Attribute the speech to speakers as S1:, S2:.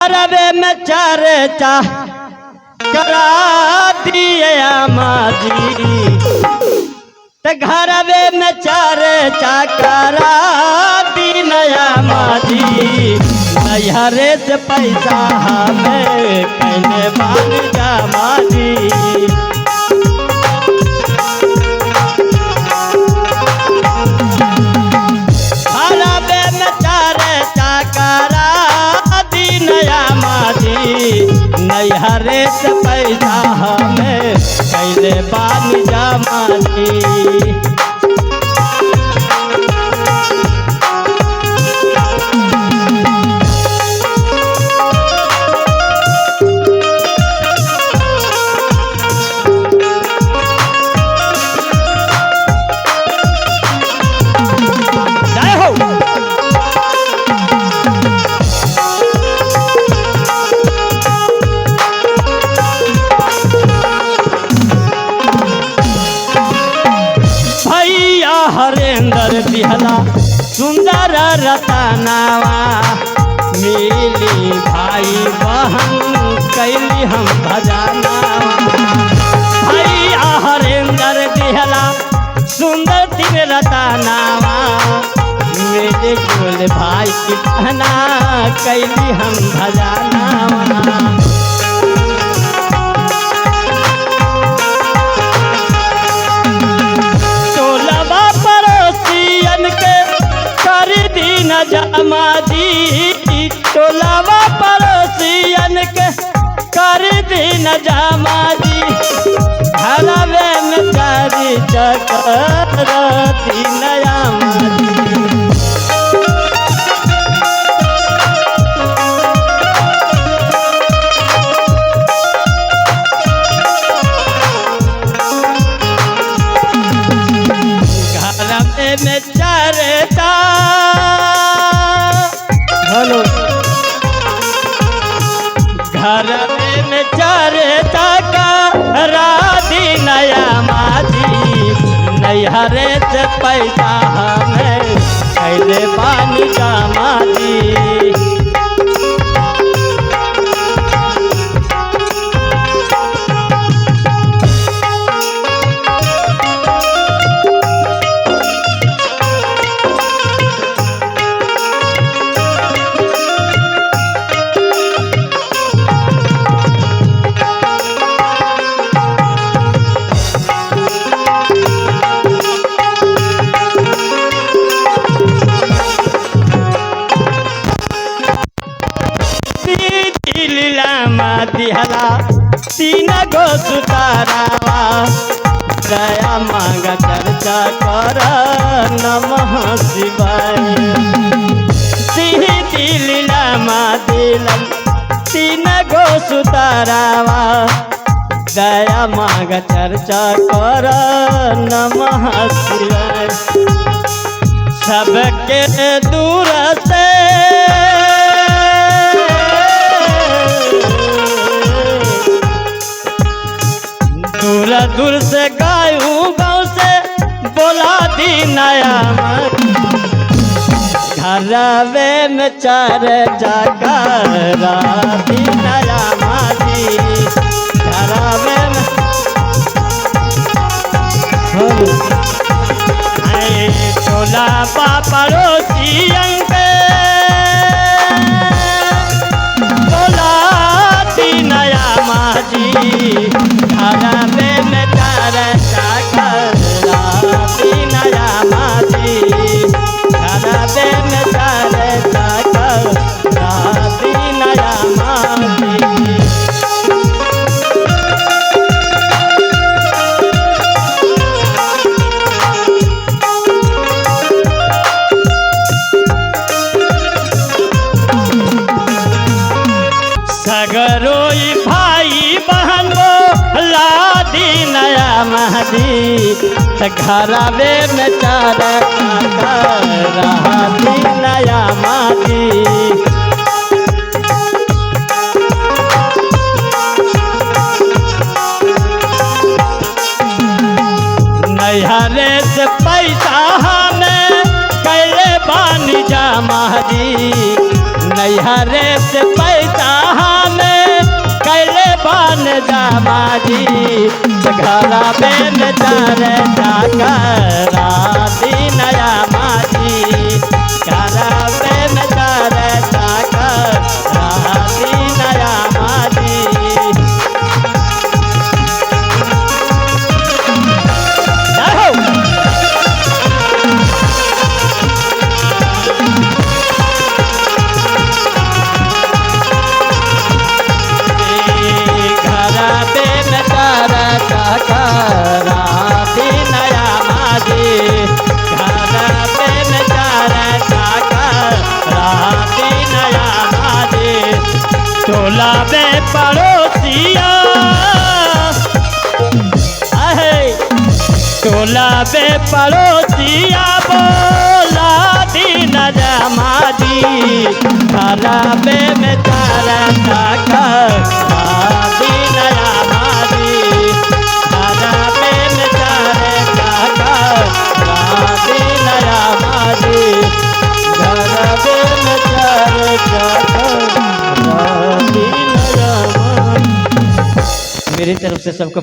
S1: घरवे में चर्चा करा दिए माजी, ते घरवे में चर्चा करा दी नया माजी। नैहरे से पैसा हमें कैले बान जा माजी। घरवे में चर्चा करा दी नया माजी। नैहरे से पैसा हमें कैले बान जा माजी। हरेंद्र दिहला सुंदर रतनावा, मिली भाई बहन कैली हम भजनावा। भैया हरेंद्र दिहला सुंदर दिन रतनावा, मेरे कुल भाई की बहना कैली हम भजनावा। जमाजी टोलावा पड़ोसियन के कर दिन जमाजी। घरवे में चारी चकर नया माजी। घरवे में चरता घरवे में चर्चा करा दी नया माजी। नैहरे से पैसा हमें कैले बानी जा माजी। दिहला तीन गो सुतारावा, दया मांगा चर्चा कर नमः शिवाय। दिला दिलन तीन गो सुतारावा, दया मांगा चर्चा कर नमः शिवाय। सबके दूर से दूर दूर से गायूं गाँव से बोला दी नया माजी। घरवे में चर्चा करा दी नया माजी। घरवे में टोला पड़ोसियन के बोला दी नया माजी। घरवे में चर्चा करा दी नया माजी। घरवे में चर्चा करा दी नया माजी। सगरोई भाई बहन बोला दी नया माजी। घरवे में चर्चा करा दी नया माजी। नैहरे से पैसा हमें कैले बानी जा माजी। नैहरे से पैसा माजी घरा में चारे चाका राती नया माजी घरा में चारे चाका राती नया माजी टोला में पड़ोसिया टोला में पड़ोसिया बोला दीन माजी घरा में तारा टाका दीन माजी घरा में तारा टाका दीन माजी घरा में तारा टाका। मेरी तरफ से सबको